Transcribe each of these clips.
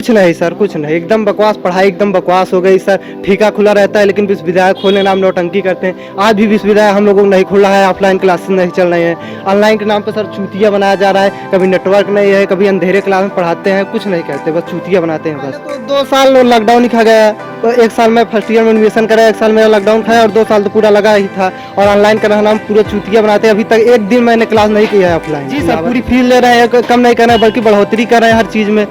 कुछ नहीं सर, कुछ नहीं, एकदम बकवास पढ़ाई, एकदम बकवास हो गई सर। ठेका खुला रहता है लेकिन विश्वविद्यालय खोलने नाम नौटंकी करते हैं। आज भी विश्वविद्यालय हम लोगों को नहीं खुला है, ऑफलाइन क्लासेस नहीं चल रही हैं। ऑनलाइन के नाम पर सर चूतिया बनाया जा रहा है, कभी नेटवर्क नहीं है, कभी अंधेरे क्लास में पढ़ाते हैं, कुछ नहीं करते, बस चूतिया बनाते हैं बस। तो 2 साल लॉकडाउन ही खा गया, तो 1 साल में फर्स्ट ईयर में एडमिशन करा, 1 साल मेरा लॉकडाउन खाया और 2 साल तो पूरा लगा ही था। और ऑनलाइन का नाम पूरा चूतिया बनाते हैं। अभी तक एक दिन मैंने क्लास नहीं किया है ऑफलाइन। जी सर, पूरी फीस ले रहे हैं, कम नहीं कर रहे हैं बल्कि बढ़ोतरी कर रहे हैं हर चीज़ में।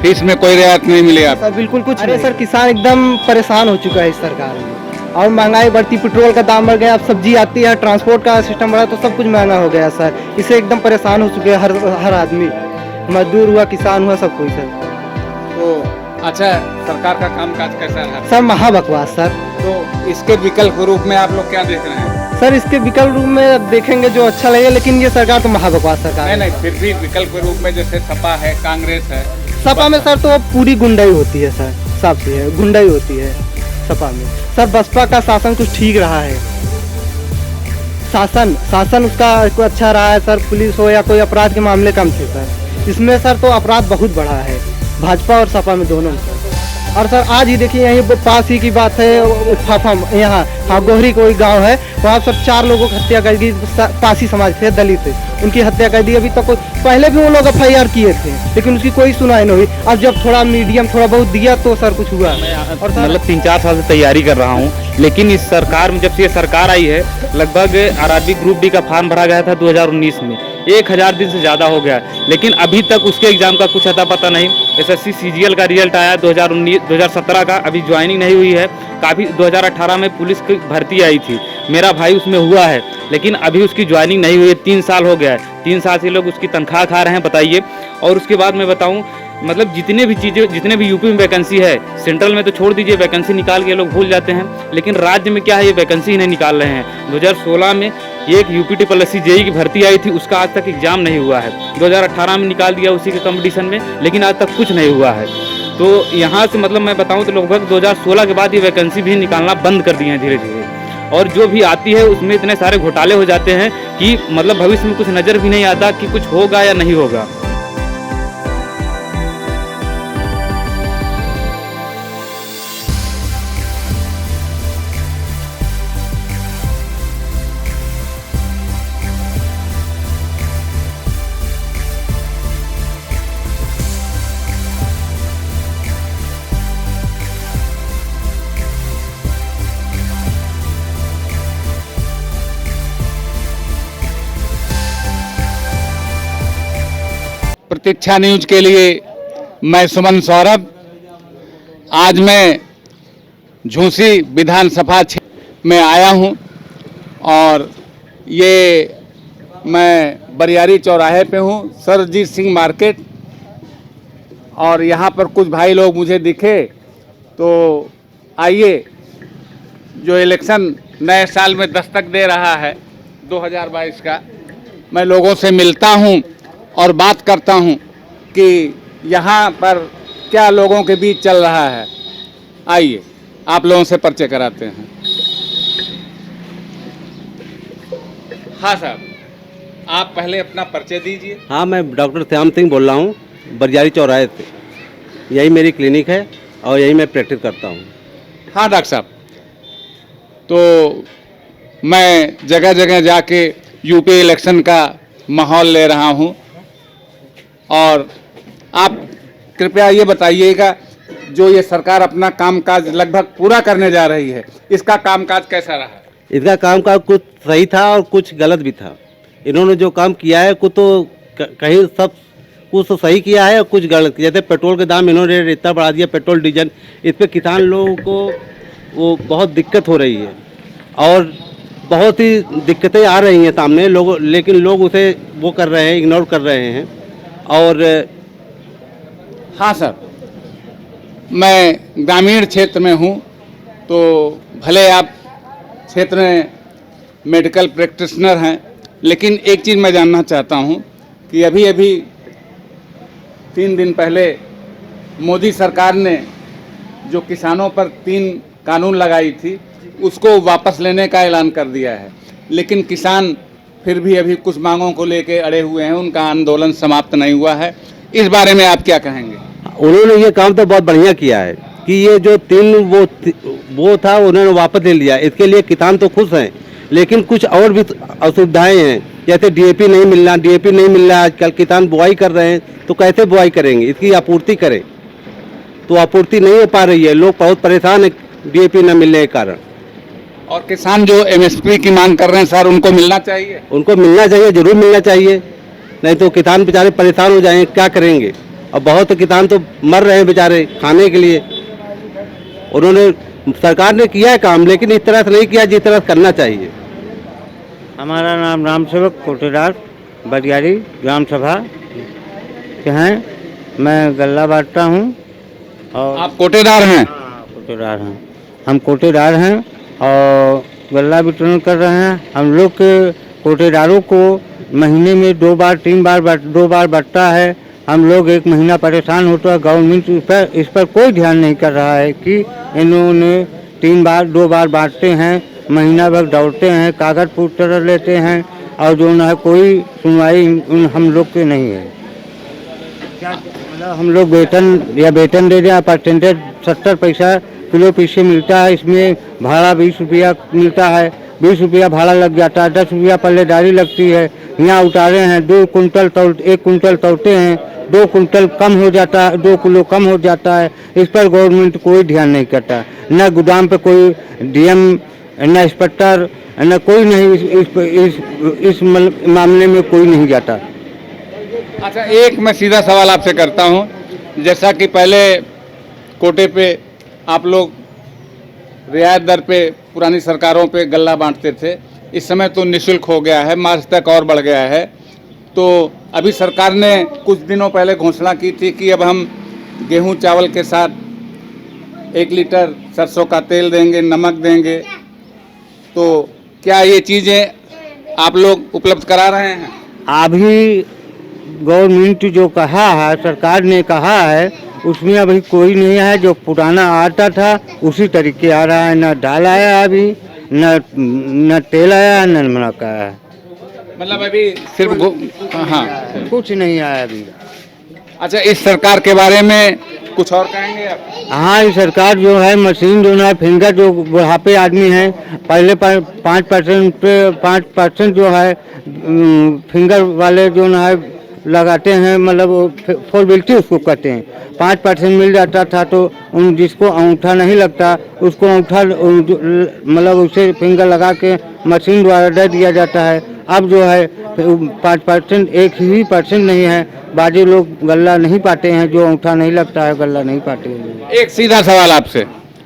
फीस में कोई रियायत नहीं मिली आप? सर बिल्कुल कुछ नहीं सर, किसान एकदम परेशान हो चुका है इस सरकार में। और महंगाई बढ़ती, पेट्रोल का दाम बढ़ गया, अब सब्जी आती है, ट्रांसपोर्ट का सिस्टम बढ़ा तो सब कुछ महंगा हो गया सर। इससे एकदम परेशान हो चुके हैं हर आदमी, मजदूर हुआ, किसान हुआ, सब कोई सर। तो अच्छा, सरकार का कामकाज कैसा रहा सर? महाबकवास सर। तो इसके विकल्प रूप में आप लोग क्या देख रहे हैं? सर इसके विकल्प रूप में देखेंगे जो अच्छा लगेगा, लेकिन ये सरकार तो महाबकवास सरकार है। नहीं, फिर भी विकल्प रूप में जैसे सपा है, कांग्रेस है। सपा में सर तो अब पूरी गुंडाई होती है सर, साफ सी है, गुंडाई होती है सपा में। सर बसपा का शासन कुछ ठीक रहा है, शासन उसका अच्छा रहा है सर। पुलिस हो या कोई अपराध के मामले कम थे सर, इसमें सर तो अपराध बहुत बढ़ा है भाजपा और सपा में, दोनों में सर। और सर आज ही देखिए, यहीं पास ही की बात है, फाफम यहाँ, हाँ, गोहरी कोई गांव है, वहाँ सर 4 लोगों की हत्या कर दी। पासी समाज थे, दलित थे, उनकी हत्या कर दी। अभी तक पहले भी वो लोग FIR किए थे लेकिन उसकी कोई सुनाई नहीं हुई। अब जब थोड़ा मीडियम थोड़ा बहुत दिया तो सर कुछ हुआ। और मतलब 3-4 साल से तैयारी कर रहा हूँ, लेकिन इस सरकार में, जब से ये सरकार आई है, लगभग RRB ग्रुप डी का फॉर्म भरा गया था 2019 में, 1000 दिन से ज़्यादा हो गया, लेकिन अभी तक उसके एग्ज़ाम का कुछ अता पता नहीं। SSC CGL का रिजल्ट आया 2017 का, अभी ज्वाइनिंग नहीं हुई है। काफ़ी 2018 में पुलिस की भर्ती आई थी, मेरा भाई उसमें हुआ है, लेकिन अभी उसकी ज्वाइनिंग नहीं हुई है। 3 साल हो गया है, 3 साल से लोग उसकी तनख्वाह खा रहे हैं, बताइए। और उसके बाद मैं बताऊं, मतलब जितने भी यूपी में वैकेंसी है, सेंट्रल में तो छोड़ दीजिए, वैकेंसी निकाल के लोग भूल जाते हैं, लेकिन राज्य में क्या है, ये वैकेंसी ही नहीं निकाल रहे हैं। 2016 में एक UPTSC JEE की भर्ती आई थी, उसका आज तक एग्जाम नहीं हुआ है। 2018 में निकाल दिया उसी के कंपटीशन में, लेकिन आज तक कुछ नहीं हुआ है। तो यहाँ से मतलब मैं बताऊँ तो लगभग 2016 के बाद ये वैकेंसी भी निकालना बंद कर दिए हैं धीरे धीरे। और जो भी आती है उसमें इतने सारे घोटाले हो जाते हैं कि मतलब भविष्य में कुछ नज़र भी नहीं आता कि कुछ होगा या नहीं होगा। प्रतीक्षा न्यूज के लिए मैं सुमन सौरभ। आज मैं झूसी विधानसभा क्षेत्र में आया हूं और ये मैं बरियारी चौराहे पे हूं, सरजीत सिंह मार्केट। और यहाँ पर कुछ भाई लोग मुझे दिखे, तो आइए, जो इलेक्शन नए साल में दस्तक दे रहा है 2022 का, मैं लोगों से मिलता हूं और बात करता हूं कि यहाँ पर क्या लोगों के बीच चल रहा है। आइए आप लोगों से परिचय कराते हैं। हाँ साहब, आप पहले अपना परिचय दीजिए। हाँ, मैं डॉक्टर श्याम सिंह बोल रहा हूँ, बरियारी चौराहे से। यही मेरी क्लिनिक है और यही मैं प्रैक्टिस करता हूँ। हाँ डॉक्टर साहब, तो मैं जगह जगह जाके यूपी इलेक्शन का माहौल ले रहा हूँ, और आप कृपया ये बताइएगा, जो ये सरकार अपना कामकाज लगभग पूरा करने जा रही है, इसका कामकाज कैसा रहा? इसका कामकाज कुछ सही था और कुछ गलत भी था। इन्होंने जो काम किया है कुछ तो कहीं सब कुछ तो सही किया है और कुछ गलत किया। जैसे पेट्रोल के दाम इन्होंने इतना बढ़ा दिया, पेट्रोल डीजल, इस पर किसान लोगों को वो बहुत दिक्कत हो रही है और बहुत ही दिक्कतें आ रही हैं सामने लोगों, लेकिन लोग उसे वो कर रहे हैं, इग्नोर कर रहे हैं। और हाँ सर, मैं ग्रामीण क्षेत्र में हूँ, तो भले आप क्षेत्र में मेडिकल प्रैक्टिशनर हैं, लेकिन एक चीज़ मैं जानना चाहता हूँ कि अभी 3 दिन पहले मोदी सरकार ने जो किसानों पर 3 कानून लगाई थी, उसको वापस लेने का ऐलान कर दिया है, लेकिन किसान फिर भी अभी कुछ मांगों को लेके अड़े हुए हैं, उनका आंदोलन समाप्त नहीं हुआ है। इस बारे में आप क्या कहेंगे? उन्होंने ये काम तो बहुत बढ़िया किया है कि ये जो वो था उन्होंने वापस ले लिया। इसके लिए किसान तो खुश हैं, लेकिन कुछ और भी असुविधाएं हैं, जैसे डीएपी नहीं मिल रहा। आजकल किसान बुआई कर रहे हैं तो कैसे बुआई करेंगे, इसकी आपूर्ति करें तो आपूर्ति नहीं हो पा रही है। लोग बहुत परेशान है डीएपी न मिलने के कारण। और किसान जो एमएसपी की मांग कर रहे हैं सर, उनको मिलना चाहिए? उनको मिलना चाहिए, जरूर मिलना चाहिए, नहीं तो किसान बेचारे परेशान हो जाएंगे, क्या करेंगे। और बहुत किसान तो मर रहे हैं बेचारे खाने के लिए। उन्होंने सरकार ने किया है काम, लेकिन इस तरह से नहीं किया जिस तरह से करना चाहिए। हमारा नाम राम सेवक कोटेदार बरियारी ग्राम सभा के हैं। मैं गल्ला बांटता हूँ। और आप कोटेदार हैं? कोटेदार हैं, हम कोटेदार हैं और गल्ला वितरण कर रहे हैं। हम लोग के कोटेदारों को महीने में 2 बार 3 बार 2 बार बढ़ता है। हम लोग 1 महीना परेशान होता है। गवर्नमेंट इस पर कोई ध्यान नहीं कर रहा है कि इन्होंने 3 बार 2 बार बांटते हैं, महीना भर दौड़ते हैं, कागज पत्र लेते हैं और जो ना है कोई सुनवाई हम लोग के नहीं है। क्या मतलब हम लोग वेतन दे दें, परसेंटेज 70 पैसा किलो पीछे मिलता है। इसमें भाड़ा 20 रुपया मिलता है, 20 रुपया भाड़ा लग जाता है, 10 रुपया पल्लेदारी लगती है। यहाँ उतारे हैं 1 कुंटल तोड़ते हैं, 2 कुंटल कम हो जाता है, 2 किलो कम हो जाता है। इस पर गवर्नमेंट कोई ध्यान नहीं करता। न गोदाम पे कोई डीएम, न इंस्पेक्टर, न कोई नहीं इस मामले में कोई नहीं जाता। अच्छा, एक मैं सीधा सवाल आपसे करता हूं, जैसा कि पहले कोटे पे आप लोग रियायत दर पे पुरानी सरकारों पे गल्ला बांटते थे, इस समय तो निःशुल्क हो गया है, मार्च तक और बढ़ गया है। तो अभी सरकार ने कुछ दिनों पहले घोषणा की थी कि अब हम गेहूं चावल के साथ 1 लीटर सरसों का तेल देंगे, नमक देंगे। तो क्या ये चीज़ें आप लोग उपलब्ध करा रहे हैं? अभी गवर्नमेंट जो कहा है, सरकार ने कहा है, उसमें अभी कोई नहीं है। जो पुराना आता था उसी तरीके आ रहा है। न दाल आया अभी, न तेल आया, न नमक आया। मतलब अभी सिर्फ हाँ, कुछ नहीं आया अभी। अच्छा, इस सरकार के बारे में कुछ और कहेंगे आप? हाँ, ये सरकार जो है मशीन जो है फिंगर, जो बुढ़ापे आदमी हैं, पहले 5% जो है फिंगर वाले जो है लगाते हैं, मतलब फोरबिलिटी उसको कहते हैं। 5% मिल जाता था तो उन जिसको अंगूठा नहीं लगता उसको अंगूठा मतलब उसे फिंगर लगा के मशीन द्वारा दे दिया जाता है। अब जो है 5% 1% नहीं है, बाकी लोग गल्ला नहीं पाते हैं। जो अंगूठा नहीं लगता है गल्ला नहीं पाते हैं। एक सीधा सवाल आपसे,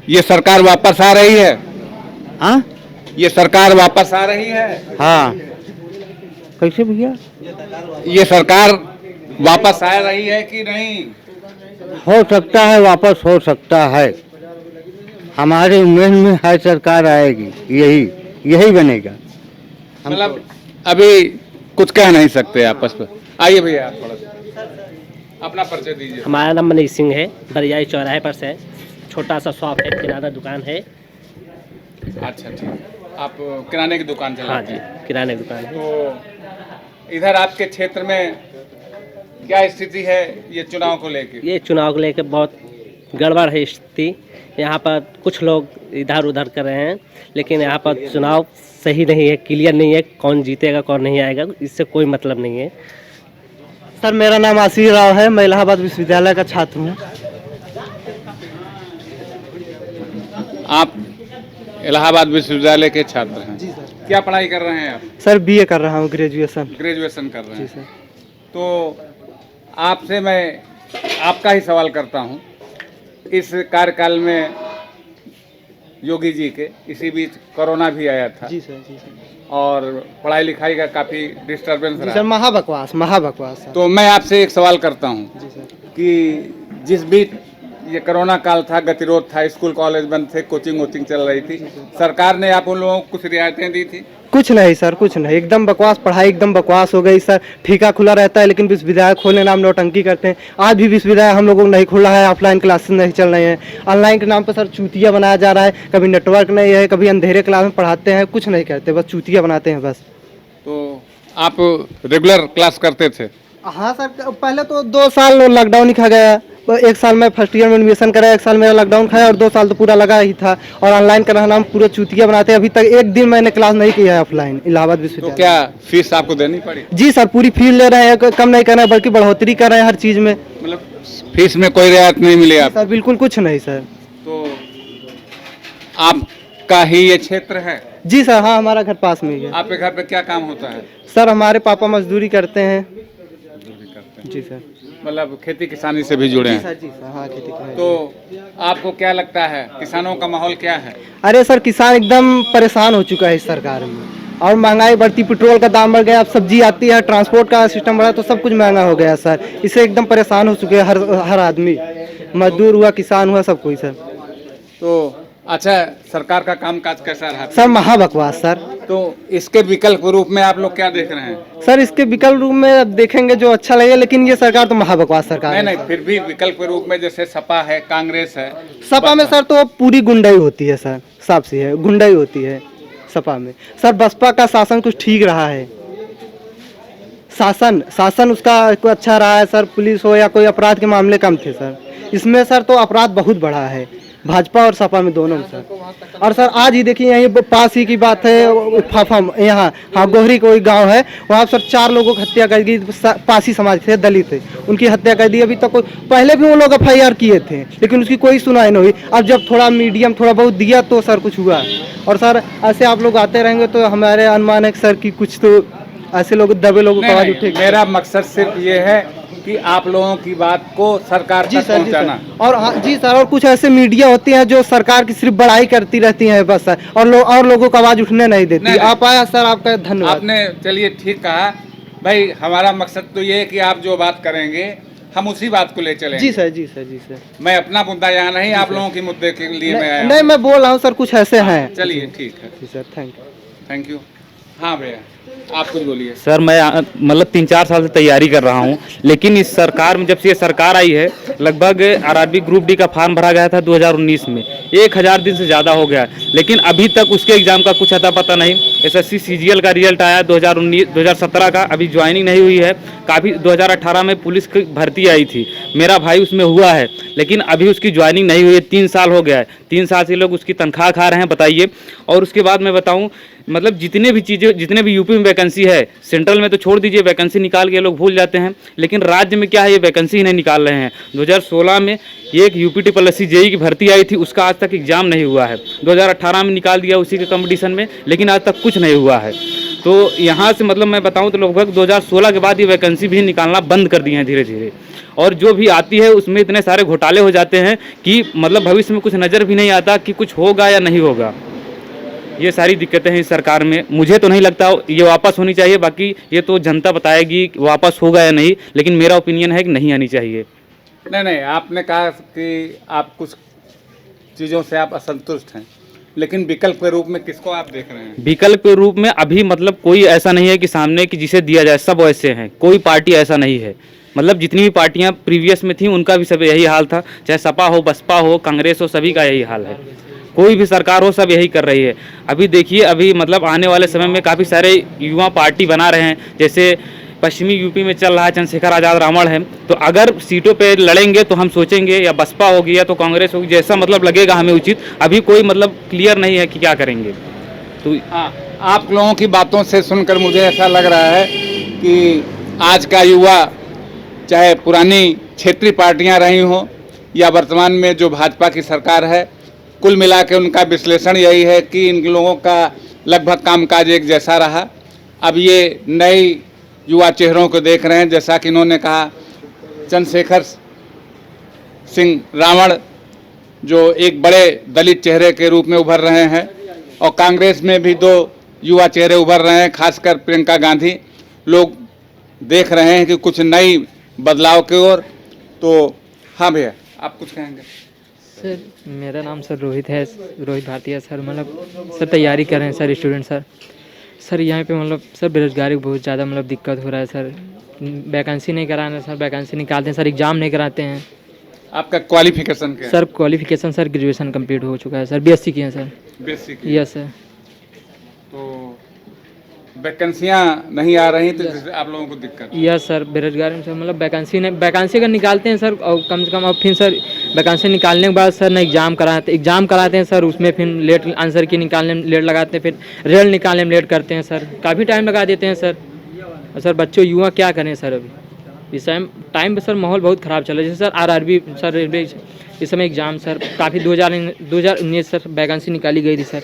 ये सरकार वापस आ रही है? हाँ, ये सरकार वापस आ रही है? हाँ। कैसे भैया? ये सरकार वापस आ रही है कि नहीं? हो सकता है, वापस हो सकता है। हमारे उम्मीद में है सरकार आएगी, यही बनेगा। मतलब अभी कुछ कह नहीं सकते आपस में। आइए भैया, आप थोड़ा सा अपना परिचय दीजिए। हमारा नाम मनीष सिंह है, बरियाई चौराहे पर से छोटा सा शॉप है, किराना दुकान है। अच्छा, ठीक। आप किराने की दुकान चलाते हाँ जी, हैं? किराने की दुकान है। तो इधर आपके क्षेत्र में क्या स्थिति है ये चुनाव को लेके? ये चुनाव को लेकर बहुत गड़बड़ है स्थिति। यहाँ पर कुछ लोग इधर उधर कर रहे हैं, लेकिन यहाँ पर चुनाव सही नहीं है, क्लियर नहीं है, कौन जीतेगा कौन नहीं आएगा, इससे कोई मतलब नहीं है। सर, मेरा नाम आशीष राव है, मैं इलाहाबाद विश्वविद्यालय का छात्र हूँ। आप इलाहाबाद विश्वविद्यालय के छात्र हैं? जी सर। क्या पढ़ाई कर रहे हैं आप? सर, BA कर रहा हूँ, ग्रेजुएशन कर रहे जी हैं। सर। तो आपसे मैं आपका ही सवाल करता हूँ, इस कार्यकाल में योगी जी के इसी बीच कोरोना भी आया था। जी सर। और पढ़ाई लिखाई का काफ़ी डिस्टर्बेंस जी सर, रहा। महाबकवास सर। तो मैं आपसे एक सवाल करता हूँ जी सर। कि जिस बीच ये कोरोना काल था, गतिरोध था, स्कूल कॉलेज बंद थे, कोचिंग चल रही थी, सरकार ने आप उन लोगों को कुछ रियायतें दी थी? कुछ नहीं सर, कुछ नहीं, एकदम बकवास, पढ़ाई एकदम बकवास हो गई सर। ठेका खुला रहता है लेकिन विश्वविद्यालय खोलने नाम नौटंकी करते हैं। आज भी विश्वविद्यालय हम लोगों को नहीं खुला है, ऑफलाइन क्लासेस नहीं चल रहे हैं। ऑनलाइन के नाम पर सर चूतिया बनाया जा रहा है, कभी नेटवर्क नहीं है, कभी अंधेरे क्लास में पढ़ाते हैं, कुछ नहीं करते, बस चूतिया बनाते हैं बस। तो आप रेगुलर क्लास करते थे? हाँ सर, पहले तो 2 साल लॉकडाउन ही खा गया। तो 1 साल मैं फर्स्ट ईयर में एडमिशन करा, 1 साल मेरा लॉकडाउन खाया और 2 साल तो पूरा लगा ही था। और ऑनलाइन का नाम पूरा चूतिया बनाते हैं। अभी तक एक दिन मैंने क्लास नहीं किया है ऑफलाइन इलाहाबाद तो विश्वविद्यालय। क्या फीस आपको देनी पड़ी? जी सर, पूरी फीस ले रहे हैं, कम नहीं कर रहे हैं बल्कि बढ़ोतरी कर रहे हैं हर चीज़ में। मतलब फीस में कोई रियायत नहीं मिली आप? सर बिल्कुल कुछ नहीं सर। तो आपका ही ये क्षेत्र है? जी सर, हाँ हमारा घर पास में ही है। आपके घर पे क्या काम होता है? सर हमारे पापा मजदूरी करते हैं। जी सर। मतलब खेती किसानी से भी जुड़े जी हैं? सर, जी सर, हाँ खेती कर। तो आपको क्या लगता है किसानों का माहौल क्या है? अरे सर, किसान एकदम परेशान हो चुका है इस सरकार में। और महंगाई बढ़ती, पेट्रोल का दाम बढ़ गया, अब सब्जी आती है, ट्रांसपोर्ट का सिस्टम बढ़ा तो सब कुछ महंगा हो गया सर। इससे एकदम परेशान हो चुके हैं हर आदमी, मजदूर हुआ, किसान हुआ, सब कोई सर। तो अच्छा, सरकार का कामकाज कैसा रहा? सर महाबकवास सर। तो इसके विकल्प रूप में आप लोग क्या देख रहे हैं? सर इसके विकल्प रूप में अब देखेंगे जो अच्छा लगेगा, लेकिन ये सरकार तो महाबकवास सरकार है। नहीं, फिर भी विकल्प रूप में जैसे सपा है, कांग्रेस है। सपा में सर तो पूरी गुंडाई होती है सर, साफ सी है, गुंडाई होती है सपा में। सर बसपा का शासन कुछ ठीक रहा है, शासन उसका अच्छा रहा है सर। पुलिस हो या कोई अपराध के मामले कम थे सर। इसमें सर तो अपराध बहुत बढ़ा है भाजपा और सपा में, दोनों में सर। और सर आज ही देखिए, यहीं पास ही की बात है, फाफम यहाँ, हाँ गोहरी कोई गांव है, वहाँ सर 4 लोगों की हत्या कर दी। पासी समाज थे, दलित थे, उनकी हत्या कर दी। अभी तक कोई, पहले भी वो लोग FIR किए थे लेकिन उसकी कोई सुनाई नहीं हुई। अब जब थोड़ा मीडियम थोड़ा बहुत दिया तो सर कुछ हुआ। और सर ऐसे आप लोग आते रहेंगे तो हमारे अनुमान है सर कि कुछ तो ऐसे लोग दबे लोगों को आवाज उठेगी। मेरा मकसद सिर्फ ये है कि आप लोगों की बात को सरकार तक पहुंचाना। और हाँ जी सर, और कुछ ऐसे मीडिया होती हैं जो सरकार की सिर्फ बड़ाई करती रहती हैं बस सर, और लोगों को आवाज उठने नहीं देती। नहीं। आप आया सर, आपका धन्यवाद। आपने चलिए ठीक कहा भाई, हमारा मकसद तो ये है कि आप जो बात करेंगे हम उसी बात को ले चलेंगे। जी सर, जी सर, जी सर। मैं अपना मुद्दा यहाँ नहीं, आप लोगों के मुद्दे के लिए मैं आया नहीं, मैं बोल रहा हूँ सर, कुछ ऐसे हैं। चलिए ठीक है, जी सर, थैंक थैंक यू। हाँ भैया, आप कुछ बोलिए। सर मैं मतलब 3-4 साल से तैयारी कर रहा हूँ, लेकिन इस सरकार में, जब से ये सरकार आई है, लगभग RRB ग्रुप डी का फॉर्म भरा गया था 2019 में। 1000 दिन से ज़्यादा हो गया, लेकिन अभी तक उसके एग्ज़ाम का कुछ अता पता नहीं। SSC CGL का रिजल्ट आया 2017 का, अभी ज्वाइनिंग नहीं हुई है। काफ़ी 2018 में पुलिस की भर्ती आई थी, मेरा भाई उसमें हुआ है, लेकिन अभी उसकी ज्वाइनिंग नहीं हुई है। 3 साल हो गया है, 3 साल से लोग उसकी तनख्वाह खा रहे हैं, बताइए। और उसके बाद मैं बताऊं, मतलब जितने भी यूपी में वैकेंसी है, सेंट्रल में तो छोड़ दीजिए, वैकेंसी निकाल के लोग भूल जाते हैं, लेकिन राज्य में क्या है, ये वैकेंसी ही नहीं निकाल रहे हैं। 2016 में ये एक UPTSSC JEE की भर्ती आई थी, उसका आज तक एग्जाम नहीं हुआ है। 2018 में निकाल दिया उसी के कंपटीशन में, लेकिन आज तक कुछ नहीं हुआ है। तो यहाँ से मतलब मैं बताऊँ तो लगभग 2016 के बाद ये वैकेंसी भी निकालना बंद कर दिए हैं धीरे धीरे। और जो भी आती है उसमें इतने सारे घोटाले हो जाते हैं कि मतलब भविष्य में कुछ नज़र भी नहीं आता कि कुछ होगा या नहीं होगा। ये सारी दिक्कतें हैं इस सरकार में। मुझे तो नहीं लगता ये वापस होनी चाहिए, बाकी ये तो जनता बताएगी वापस होगा या नहीं, लेकिन मेरा ओपिनियन है कि नहीं आनी चाहिए। नहीं, आपने कहा कि आप कुछ चीज़ों से आप असंतुष्ट हैं, लेकिन विकल्प के रूप में किसको आप देख रहे हैं? विकल्प के रूप में अभी मतलब कोई ऐसा नहीं है कि सामने कि जिसे दिया जाए, सब वैसे हैं, कोई पार्टी ऐसा नहीं है। मतलब जितनी भी पार्टियां प्रीवियस में थी उनका भी सब यही हाल था, चाहे सपा हो, बसपा हो, कांग्रेस हो, सभी का यही हाल है। कोई भी सरकार हो, सब यही कर रही है। अभी देखिए, अभी मतलब आने वाले समय में काफ़ी सारे युवा पार्टी बना रहे हैं, जैसे पश्चिमी यूपी में चल रहा है चंद्रशेखर आज़ाद रावण है। तो अगर सीटों पे लड़ेंगे तो हम सोचेंगे या बसपा होगी या तो कांग्रेस होगी, जैसा मतलब लगेगा हमें उचित। अभी कोई मतलब क्लियर नहीं है कि क्या करेंगे। तो हाँ, आप लोगों की बातों से सुनकर मुझे ऐसा लग रहा है कि आज का युवा, चाहे पुरानी क्षेत्रीय पार्टियां रही हों या वर्तमान में जो भाजपा की सरकार है, कुल मिला के उनका विश्लेषण यही है कि इन लोगों का लगभग कामकाज एक जैसा रहा। अब ये नए युवा चेहरों को देख रहे हैं, जैसा कि इन्होंने कहा, चंद्रशेखर सिंह रावण जो एक बड़े दलित चेहरे के रूप में उभर रहे हैं, और कांग्रेस में भी 2 युवा चेहरे उभर रहे हैं, खासकर प्रियंका गांधी। लोग देख रहे हैं कि कुछ नई बदलाव की ओर। तो हाँ भैया, आप कुछ कहेंगे? सर मेरा नाम सर रोहित है, रोहित भारती है सर। मतलब सर तैयारी कर रहे हैं सर, स्टूडेंट सर। सर यहाँ पे मतलब सर बेरोजगारी बहुत ज़्यादा मतलब दिक्कत हो रहा है सर। वैकेंसी नहीं कराना सर, वैकेंसी निकालते हैं सर, एग्ज़ाम नहीं कराते हैं। आपका क्वालिफिकेशन क्या है? Sir qualification sir graduation complete हो चुका है सर, BSc किए हैं सर। बेसिक। Yes sir. तो वैकेंसियां नहीं आ रही तो जिससे आप लोगों को दिक्कत। यस सर, बेरोजगारी में सर मतलब वैकेंसी अगर निकालते हैं सर और कम से कम अब फिर सर वैकेंसी निकालने के बाद सर ना एग्ज़ाम कराते हैं सर, उसमें फिर लेट आंसर की निकालने में लेट लगाते हैं, फिर रिजल्ट निकालने में लेट करते हैं सर, काफ़ी टाइम लगा देते हैं सर। और सर बच्चों युवा क्या करें सर, अभी इस टाइम पे सर माहौल बहुत ख़राब चल रहा है। जैसे सर आरआरबी सर रेलवे इस समय एग्ज़ाम सर काफ़ी 2019 सर वैकेंसी निकाली गई थी सर,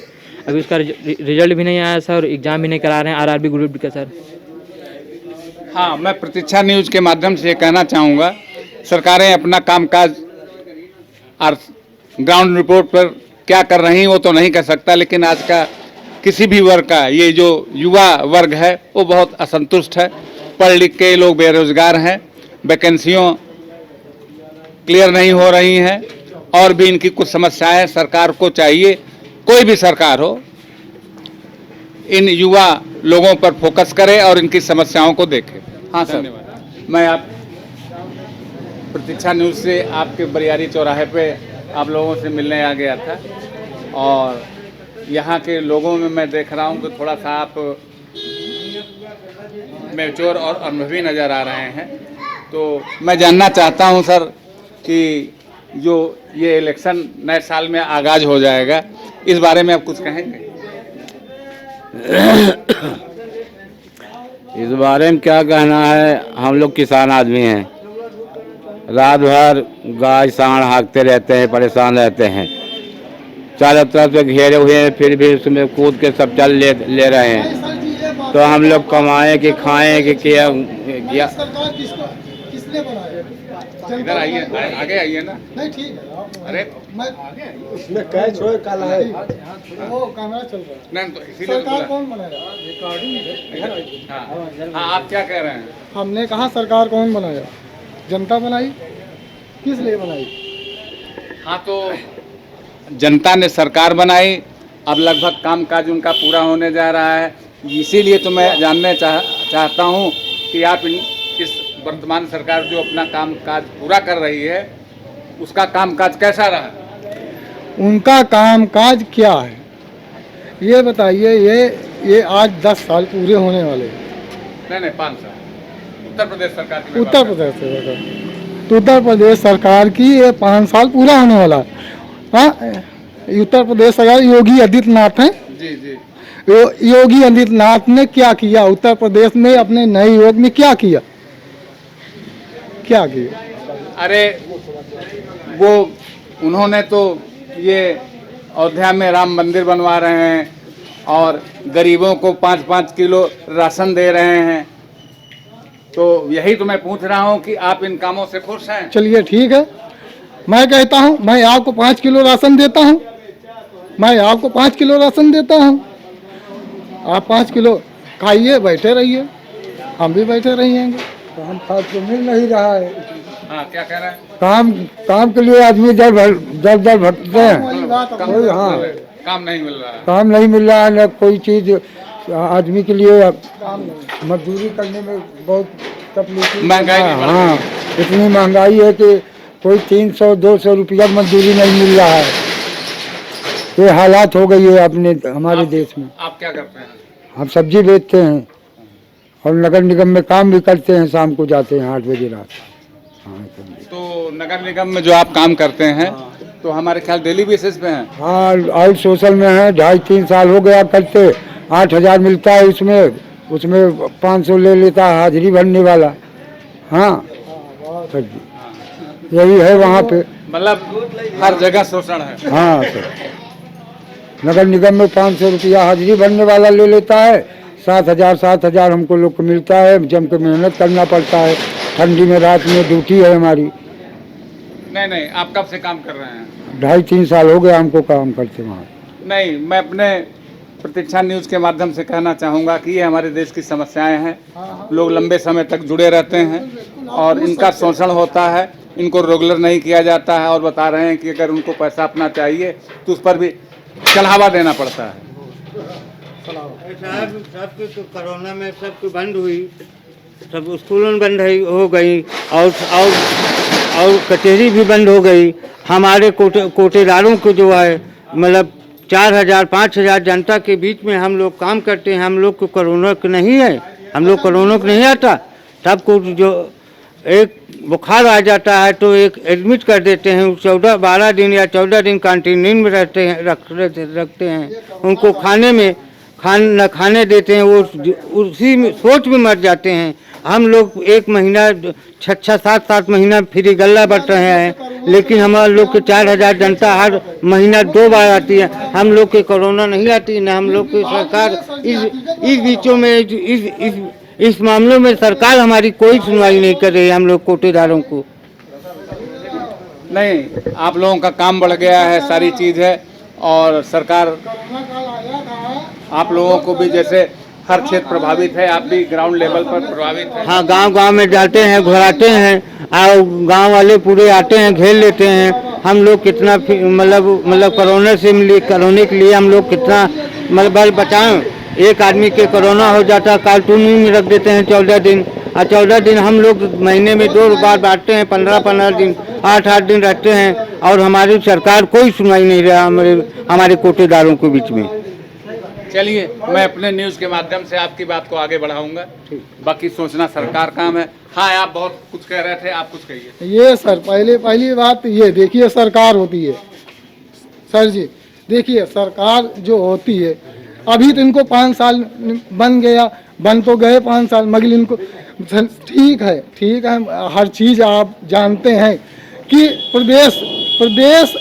अभी उसका रिजल्ट भी नहीं आया सर और एग्ज़ाम भी नहीं करा रहे हैं आरआरबी ग्रुप डी का सर। हाँ, मैं प्रतीक्षा न्यूज़ के माध्यम से ये कहना चाहूँगा, सरकारें अपना कामकाज और ग्राउंड रिपोर्ट पर क्या कर रही हैं वो तो नहीं कह सकता, लेकिन आज का किसी भी वर्ग का ये जो युवा वर्ग है वो बहुत असंतुष्ट है। पढ़ लिख के लोग बेरोजगार हैं, वैकेंसियों क्लियर नहीं हो रही हैं और भी इनकी कुछ समस्याएं। सरकार को चाहिए, कोई भी सरकार हो, इन युवा लोगों पर फोकस करे और इनकी समस्याओं को देखे। हाँ सर, मैं आप प्रतीक्षा न्यूज़ से आपके बरियारी चौराहे पे आप लोगों से मिलने आ गया था और यहाँ के लोगों में मैं देख रहा हूँ कि थोड़ा सा आप मैच्योर और अनुभवी नज़र आ रहे हैं। तो मैं जानना चाहता हूँ सर कि जो ये इलेक्शन नए साल में आगाज हो जाएगा, इस बारे में आप कुछ कहेंगे? इस बारे में क्या कहना है, हम लोग किसान आदमी हैं, रात भर गाय सांड हाँकते रहते हैं, परेशान रहते हैं, चारों तरफ से घेरे हुए हैं, फिर भी उसमें कूद के सब चल ले रहे हैं। तो हम लोग कमाएं कि खाएं कि क्या? किसने बनाया? इधर आइए, आगे आइए ना। नहीं ठीक है, अरे उसमें कैच हो काला है, वो कैमरा चल रहा है। नहीं तो इसीलिए सरकार कौन बनाया? रिकॉर्डिंग। हाँ, आप क्या कह रहे हैं? हमने कहा सरकार कौन बनाया? जनता बनाई। किस लिए बनाई? हाँ, तो जनता ने सरकार बनाई, अब लगभग कामकाज उनका पूरा होने जा रहा है। इसीलिए तो मैं जानना चाहता हूँ कि आप इस वर्तमान सरकार जो अपना कामकाज पूरा कर रही है उसका कामकाज कैसा रहा? उनका कामकाज क्या है ये बताइए। ये आज 10 साल पूरे होने वाले हैं। नहीं 5 साल उत्तर प्रदेश सरकार की। उत्तर प्रदेश सरकार, तो उत्तर प्रदेश सरकार की ये 5 साल पूरा होने वाला है। हाँ, उत्तर प्रदेश सरकार योगी आदित्यनाथ हैं। जी जी। योगी आदित्यनाथ ने क्या किया उत्तर प्रदेश में? अपने नए योग में क्या किया? क्या किया? अरे वो उन्होंने तो ये अयोध्या में राम मंदिर बनवा रहे हैं और गरीबों को 5-5 किलो राशन दे रहे हैं। तो यही तो मैं पूछ रहा हूँ कि आप इन कामों से खुश हैं? चलिए ठीक है, मैं कहता हूँ मैं आपको 5 किलो राशन देता हूँ। मैं आपको 5 किलो राशन देता हूँ, आप 5 किलो खाइए, बैठे रहिए, हम भी बैठे रहेंगे। काम काज तो मिल नहीं रहा है। हाँ, क्या कह रहे हैं? काम के लिए आदमी दर भटकते हैं। हाँ, काम नहीं मिल रहा है। काम नहीं मिल रहा है, न कोई चीज आदमी के लिए मजदूरी करने में बहुत तकलीफ। महंगाई। हाँ, इतनी महंगाई है कि कोई 300-200 रुपया मजदूरी नहीं मिल रहा है। ये हालात हो गई है अपने हमारे देश में। आप क्या करते हैं? हम सब्जी बेचते हैं और नगर निगम में काम भी करते हैं, शाम को जाते हैं 8 बजे रात। हाँ, तो नगर निगम में जो आप काम करते हैं तो हमारे ख्याल डेली बेसिस पे हैं? हाँ, और सोशल में है, 2.5-3 साल हो गया करते। 8,000 मिलता है उसमें 500 ले लेता है हाजिरी भरने वाला। हाँ, यही है वहाँ पे। मतलब हर जगह शोषण है। हाँ सर, नगर निगम में 500 रुपया हाजिरी भरने वाला ले लेता है, 7,000 हमको लोग को मिलता है। जम के मेहनत करना पड़ता है, ठंडी में रात में ड्यूटी है हमारी। नहीं, आप कब से काम कर रहे हैं? 2.5-3 साल हो गया हमको काम करते वहाँ। नहीं, मैं अपने प्रतीक्षा न्यूज़ के माध्यम से कहना चाहूँगा कि ये हमारे देश की समस्याएं हैं। लोग लंबे समय तक जुड़े रहते हैं और इनका शोषण होता है, इनको रेगुलर नहीं किया जाता है और बता रहे हैं कि अगर उनको पैसा अपना चाहिए तो उस पर भी चढ़ावा देना पड़ता है। साहब, सबकी तो कोरोना में सबकी बंद हुई, सब स्कूलों बंद हो गई और कचहरी भी बंद हो गई। हमारे कोटेदारों को जो है मतलब 4,000 5,000 जनता के बीच में हम लोग काम करते हैं। हम लोग को कोरोना नहीं है, हम लोग कोरोना नहीं आता। तब को जो एक बुखार आ जाता है तो एक एडमिट कर देते हैं, 12 दिन या 14 दिन क्वारंटीन में रखते हैं। उनको खाने में न खाने देते हैं, वो उसी में सोच में मर जाते हैं। हम लोग 1 महीना 6-7 महीना फ्री गल्ला बट रहे हैं, लेकिन हमारे लोग के 4,000 जनता हर महीना 2 बार आती है। हम लोग के कोरोना नहीं आती, न हम लोग की सरकार इस बीचों में इस मामलों में सरकार हमारी कोई सुनवाई नहीं कर रही है। हम लोग कोटेदारों को नहीं, आप लोगों का काम बढ़ गया है, सारी चीज़ है, और सरकार आप लोगों को भी, जैसे हर क्षेत्र प्रभावित है, आप भी ग्राउंड लेवल पर प्रभावित हैं। हाँ, गांव में जाते हैं, घुराते हैं, और गांव वाले पूरे आते हैं, घेर लेते हैं। हम लोग कितना मतलब कोरोना के लिए हम लोग कितना मतलब बचाएं। एक आदमी के कोरोना हो जाता, कार्टून में रख देते हैं 14 दिन, और 14 दिन हम लोग महीने में 2 बार बांटते हैं, 15 दिन 8 दिन रहते हैं, और हमारी सरकार कोई सुनवाई नहीं रहा हमारे कोटेदारों के बीच में। चलिए, मैं अपने न्यूज़ के माध्यम से आपकी बात को आगे बढ़ाऊंगा, बाकी सोचना सरकार काम है। हाँ, आप बहुत कुछ कह रहे थे, आप कुछ कहिए। ये सर पहली बात ये देखिए, सरकार होती है सर जी, देखिए सरकार जो होती है, अभी तो इनको 5 साल बन गया, बन तो गए 5 साल, मगर इनको ठीक है, हर चीज़ आप जानते हैं कि प्रदेश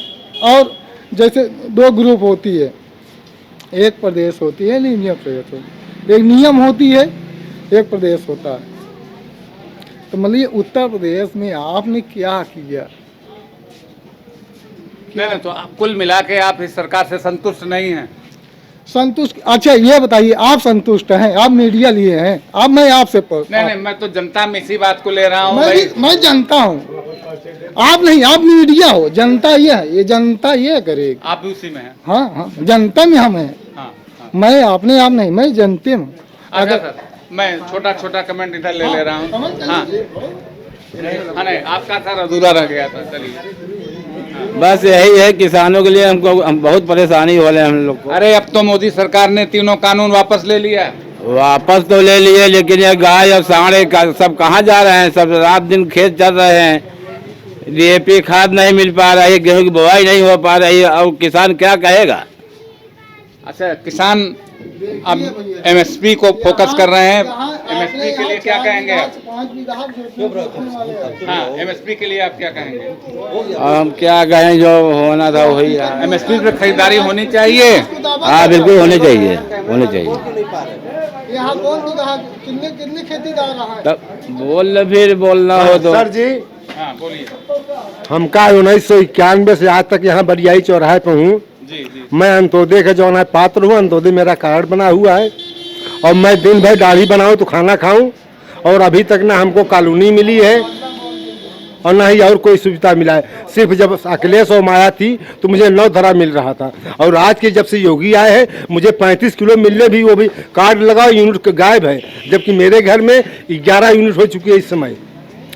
और जैसे 2 ग्रुप होती है, एक प्रदेश होती है, नियम प्रदेश होती है, एक नियम होती है, एक प्रदेश होता है। तो मतलब उत्तर प्रदेश में आपने क्या किया? नहीं, तो आप कुल मिला के आप इस सरकार से संतुष्ट नहीं हैं? संतुष्ट? अच्छा ये बताइए, आप संतुष्ट हैं? आप मीडिया लिए हैं, अब मैं आपसे नहीं, मैं तो जनता में इसी बात को ले रहा हूँ। मैं जनता हूँ, आप नहीं, आप मीडिया हो, जनता ये है, ये जनता ये करेगी। आप भी उसी में हैं? हाँ, जनता में हम हैं। हाँ। मैं अपने आप नहीं, मैं जनते में। अगर सर मैं छोटा कमेंट इधर ले रहा हूँ। हाँ, नहीं, आपका सर अधूरा रह गया था। चलिए, बस यही है, किसानों के लिए हम बहुत परेशानी हो रही है हम लोग को। अरे अब तो मोदी सरकार ने 3 कानून वापस ले लिया। वापस तो ले लिए, लेकिन ये गाय और सांडे सब कहाँ जा रहे हैं? सब रात दिन खेत चल रहे हैं, DAP खाद नहीं मिल पा रही है, गेहूं की बुआई नहीं हो पा रही है, और किसान क्या कहेगा? अच्छा, किसान अब MSP को फोकस कर रहे हैं। MSP के लिए क्या कहेंगे आप? हाँ, MSP के लिए आप क्या कहेंगे? हम क्या कहें, जो होना था वही है। MSP पे खरीदारी होनी चाहिए। हाँ, बिल्कुल होनी चाहिए, होनी चाहिए। यहाँ कितने खेतीदार हैं? तब बोलना हो तो सर जी, हाँ बोलिए। हम का 1991 से आज तक यहाँ बरियाई चौराहे पे हूँ। जी। मैं अंत्योदय का जो है पात्र हूँ, अंत्योदय मेरा कार्ड बना हुआ है, और मैं दिन भर दाढ़ी बनाऊँ तो खाना खाऊँ, और अभी तक ना हमको कॉलोनी मिली है और ना ही और कोई सुविधा मिला है। सिर्फ जब अखिलेश और माया थी तो मुझे 9 धरा मिल रहा था, और आज के जब से योगी आए हैं मुझे 35 किलो मिलने भी, वो भी कार्ड लगाओ यूनिट गायब है, जबकि मेरे घर में 11 यूनिट हो चुकी है इस समय।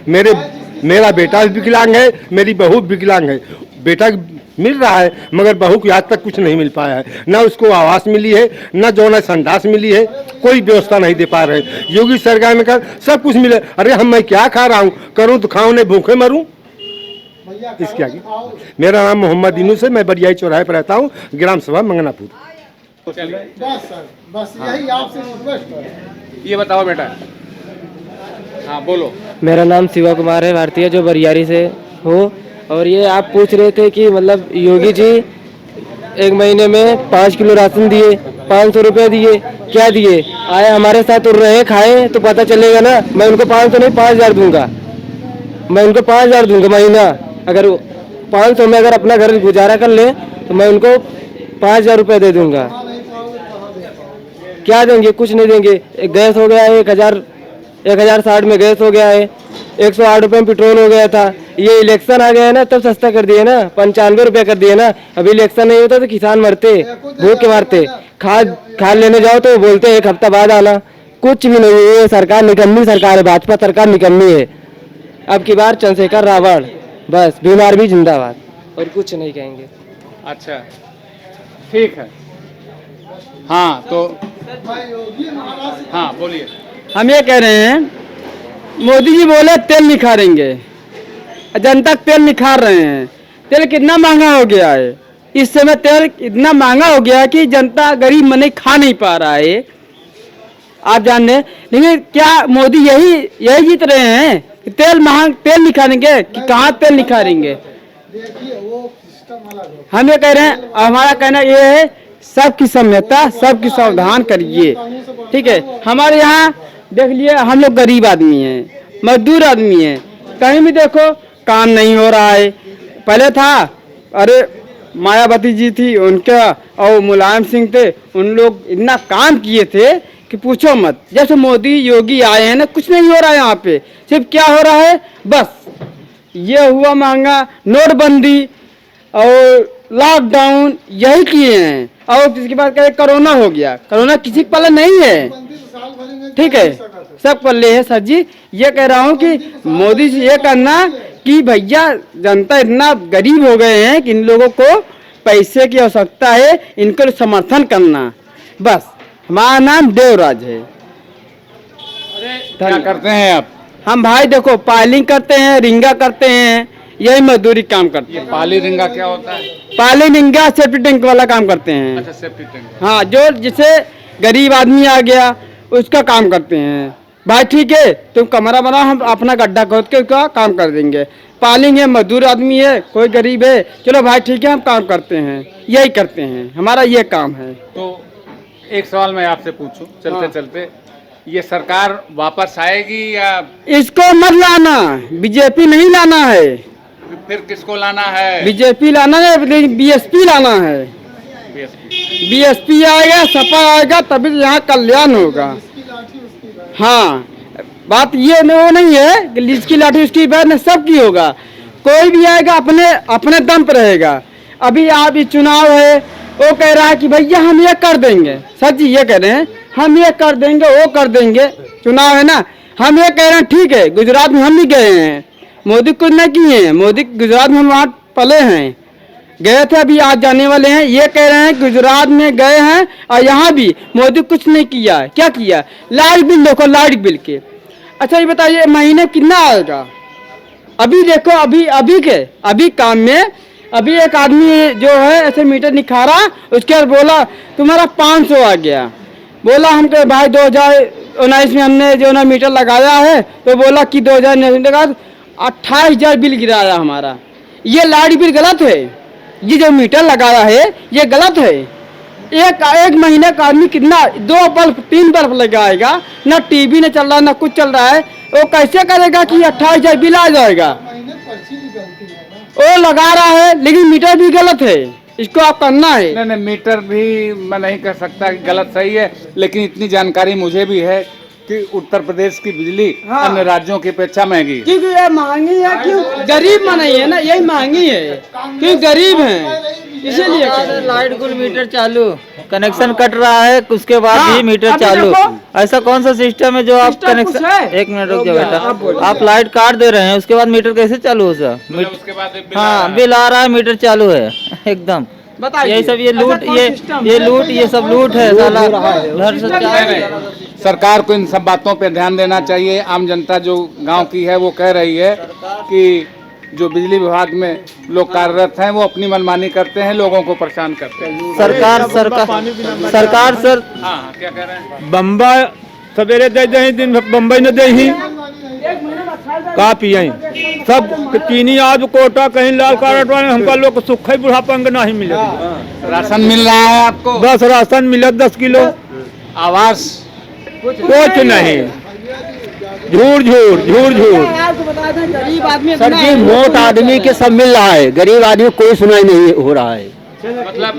मेरा बेटा भी विकलांग है, मेरी बहू विकलांग है। बेटा मिल रहा है मगर बहू को आज तक कुछ नहीं मिल पाया है, ना उसको आवास मिली है, ना जो ना संडास मिली है, कोई व्यवस्था नहीं दे पा रहे। योगी सरकार में कर सब कुछ मिले, अरे मैं क्या खा रहा हूँ, करूँ तो खाऊं नहीं भूखे मरूं, इसके आगे। मेरा नाम मोहम्मद इनूस है, मैं बरियाई चौराहे पर रहता हूँ, ग्राम सभा मंगनापुर। बस यही आपसे रिक्वेस्ट है। ये बताओ बेटा। हाँ बोलो। मेरा नाम शिवा कुमार है, भारतीय, जो बरियारी से हो। और ये आप पूछ रहे थे कि मतलब योगी जी 1 महीने में 5 किलो राशन दिए, 500 रुपये दिए, क्या दिए? आए हमारे साथ उड़ रहे, खाए तो पता चलेगा ना। मैं उनको 500 नहीं 5000 दूंगा, मैं उनको 5000 दूंगा महीना। अगर 500 में अगर अपना घर गुजारा कर ले तो मैं उनको 5000 रुपये दे दूंगा। क्या देंगे? कुछ नहीं देंगे। गैस हो गया है 1060 में गैस हो गया है, 108 रुपये में पेट्रोल हो गया था। ये इलेक्शन आ गया है ना, तब सस्ता कर दिए ना, 95 रुपये कर दिए ना। अभी इलेक्शन नहीं होता तो किसान मरते, भूख के मारते। खाद लेने जाओ तो बोलते 1 हफ्ता बाद आना, कुछ भी नहीं। ये सरकार निकम्मी सरकार है, भाजपा सरकार निकम्मी है। अब की बार चंद्रशेखर रावण, बस बीमार भी जिंदाबाद, और कुछ नहीं कहेंगे। अच्छा, ठीक है। हाँ तो हाँ बोलिए। हम ये कह रहे हैं, मोदी जी बोले तेल निखारेंगे, जनता तेल निखार रहे हैं। तेल कितना महंगा हो गया है, इस समय तेल इतना महंगा हो गया है कि जनता गरीब मने खा नहीं पा रहा है, आप जान रहे हैं। लेकिन क्या मोदी यही जीत रहे हैं कि तेल तेल निखारेंगे कि कहाँ तेल निखारेंगे? हम ये कह रहे हैं, हमारा कहना ये है, सबकी सम्यता, सबकी सावधान करिए, ठीक है। हमारे यहाँ देख लिए, हम लोग गरीब आदमी हैं, मजदूर आदमी हैं, कहीं भी देखो काम नहीं हो रहा है। पहले था, अरे मायावती जी थी उनका और मुलायम सिंह थे, उन लोग इतना काम किए थे कि पूछो मत। जैसे मोदी योगी आए हैं ना, कुछ नहीं हो रहा है यहाँ पे। सिर्फ क्या हो रहा है, बस ये हुआ महंगा, नोटबंदी और लॉकडाउन यही किए हैं। और इसके बाद क्या, कोरोना हो गया। कोरोना किसी के पल्ले नहीं है, ठीक है, सब पल्ले है सर जी। ये कह रहा हूँ कि मोदी जी ये करना कि भैया जनता इतना गरीब हो गए हैं कि इन लोगों को पैसे की आवश्यकता है, इनको समर्थन करना। बस हमारा नाम देवराज है। क्या करते हैं आप? हम भाई देखो पायलिंग करते हैं, रिंगा करते हैं, यही मजदूरी काम करते हैं। पाली रिंगा क्या होता है? पाली रिंगा सेफ्टी टैंक वाला काम करते हैं। अच्छा, सेफ्टी टैंक। हाँ, जो जिसे गरीब आदमी आ गया उसका काम करते हैं। भाई ठीक है, तुम कमरा बनाओ, हम अपना गड्ढा खोद के उसका काम कर देंगे। पालेंगे, मजदूर आदमी है, कोई गरीब है, चलो भाई ठीक है, हम काम करते हैं, यही करते हैं, हमारा ये काम है। तो एक सवाल मैं आपसे पूछूं चलते चलते, ये सरकार वापस आएगी या इसको मत लाना, बीजेपी नहीं लाना है। फिर किसको लाना है? बीजेपी लाना है, बीएसपी लाना है। बीएसपी आएगा, सपा आएगा, तभी यहाँ कल्याण होगा। हाँ, बात ये वो नहीं है कि जिसकी लाठी उसकी बैठ, सबकी होगा। कोई भी आएगा अपने दम पर रहेगा। अभी आप ये चुनाव है, वो कह रहा है कि भैया हम ये कर देंगे, सर जी ये कह रहे हैं हम ये कर देंगे, वो कर देंगे। चुनाव है ना, हम ये कह रहे हैं ठीक है। गुजरात में हम भी गए हैं, मोदी कुछ नहीं किए हैं, मोदी गुजरात में हम वहाँ पले हैं, गए थे, अभी आज जाने वाले हैं। ये कह रहे हैं गुजरात में गए हैं और यहाँ भी मोदी कुछ नहीं किया है। क्या किया? लाइट बिल देखो, लाइट बिल के। अच्छा ये बताइए महीने कितना आएगा? अभी देखो, अभी काम में अभी एक आदमी जो है ऐसे मीटर निखारा, उसके बाद बोला तुम्हारा 500 आ गया। बोला हम कहे भाई 2019 में हमने जो ना मीटर लगाया है, तो बोला कि 2019 के बाद 28,000 बिल गिराया हमारा। ये लाइट बिल गलत है, ये जो मीटर लगाया है ये गलत है। एक महीने का आदमी कितना 2 बल्ब 3 बल्ब लगाएगा, ना टीवी न चल रहा, ना कुछ चल रहा है, वो कैसे करेगा कि 28,000 बिल आ जाएगा? वो लगा रहा है लेकिन मीटर भी गलत है, इसको आप करना है। नहीं, मीटर भी मैं नहीं कह सकता कि गलत सही है, लेकिन इतनी जानकारी मुझे भी है कि उत्तर प्रदेश की बिजली अन्य राज्यों की अपेक्षा महंगी, क्योंकि ये महंगी है, क्यों गरीब में नहीं है ना, यही महंगी है, क्यों गरीब हैं इसीलिए। लाइट गुल मीटर चालू, कनेक्शन कट रहा है, उसके बाद भी मीटर चालू। ऐसा कौन सा सिस्टम है जो आप कनेक्शन, एक मिनट रुक जाओ बेटा, आप लाइट काट दे रहे हैं, उसके बाद मीटर कैसे चालू हो सर? उसके बाद हाँ, बिल आ रहा है, मीटर चालू है एकदम। यही सब ये लूट, ये लूट, ये सब लूट है साला, घर से। सरकार को इन सब बातों पे ध्यान देना चाहिए। आम जनता जो गांव की है वो कह रही है कि जो बिजली विभाग में लोग कार्यरत हैं वो अपनी मनमानी करते हैं, लोगों को परेशान करते हैं। सरकार सर, हाँ, क्या कह रहे हैं? बम्बई सवेरे दे दही, दिन बम्बई न दे ही का पियई सब चीनी आज कोटा कहीं लाल कार्ड वाले हमका लोग सुख बुढ़ापा नहीं मिले। राशन मिल रहा है आपको? 10 राशन मिले, 10 किलो। आवास कुछ नहीं, झूठ झूठ झूठ झूठ। गरीब आदमी सर जी मोट आदमी के सब मिल रहा है, गरीब आदमी कोई सुनाई नहीं हो रहा है। मतलब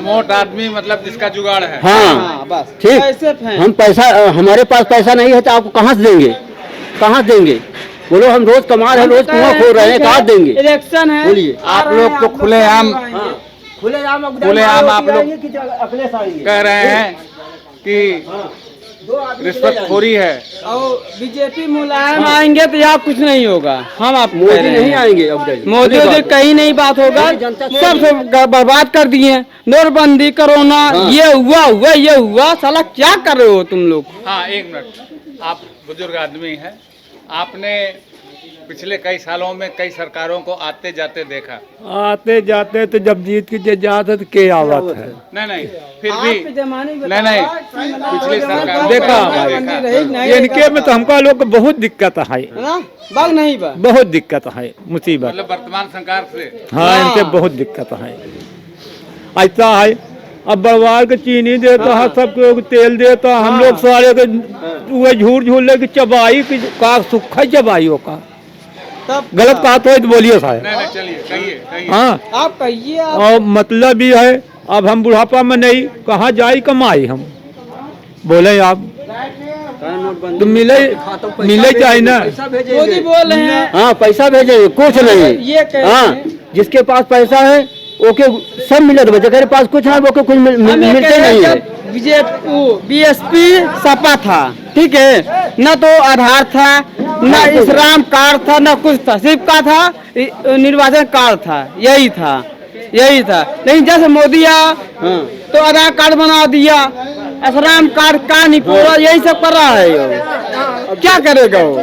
मोट आदमी मतलब जिसका जुगाड़ है। हाँ बस ठीक, हम पैसा, हमारे पास पैसा नहीं है तो आपको कहाँ से देंगे, कहाँ देंगे? बोलो हम रोज कमा रहे हैं, रोज कुआं खोल रहे हैं, कहाँ देंगे? इलेक्शन है, बोलिए। आप लोग तो खुलेआम आप लोग कह रहे हैं कि रिश्वतखोरी है। और बीजेपी मुलायम आएंगे तो यहाँ कुछ नहीं होगा। हम आप मोदी नहीं आएंगे अब तक। मोदी जी कहीं नहीं बात होगा, सब बर्बाद कर दिए। नोटबंदी, कोरोना, ये हुआ साला क्या कर रहे हो तुम लोग? हाँ, एक मिनट, आप बुजुर्ग आदमी हैं, आपने पिछले कई सालों में कई सरकारों को आते जाते देखा। आते जाते तो जब जीत की जाते तो के आवत है। नहीं, फिर भी नहीं, पिछली सरकार देखा इनके में तो हमको लोग को बहुत दिक्कत है, बाग नहीं बा, बहुत दिक्कत है, मुसीबत। मतलब वर्तमान सरकार से हाँ, इनके बहुत दिक्कत है। ऐसा है अब बड़वार के चीनी देता है, सबको तेल देता, हम लोग सारे के झूठ झूले की चबाई की का सुखा चबाइयों का गलत बात हो तो बोलिए साहब। नहीं, चलिए कहिए। हाँ, आप कहिए। और मतलब भी है अब हम बुढ़ापा में नहीं, कहाँ जाई कमाई हम बोले आप तो मिले चाहिए ना। मोदी बोल रहे हैं हाँ, पैसा भेजेंगे, कुछ नहीं। ये हाँ, जिसके पास पैसा है ओके सब मिलत, बच्चे पास कुछ है वो कुछ मिलते नहीं है। बीएसपी सपा था, ठीक है, न तो आधार था, न श्रम कार्ड था, न कुछ था, सिर्फ का था निर्वाचन कार्ड था, यही था। लेकिन जैसे मोदी आया तो आधार कार्ड बना दिया, श्रम कार्ड का नहीं पूरा, यही सब कर रहा है। क्या करेगा वो?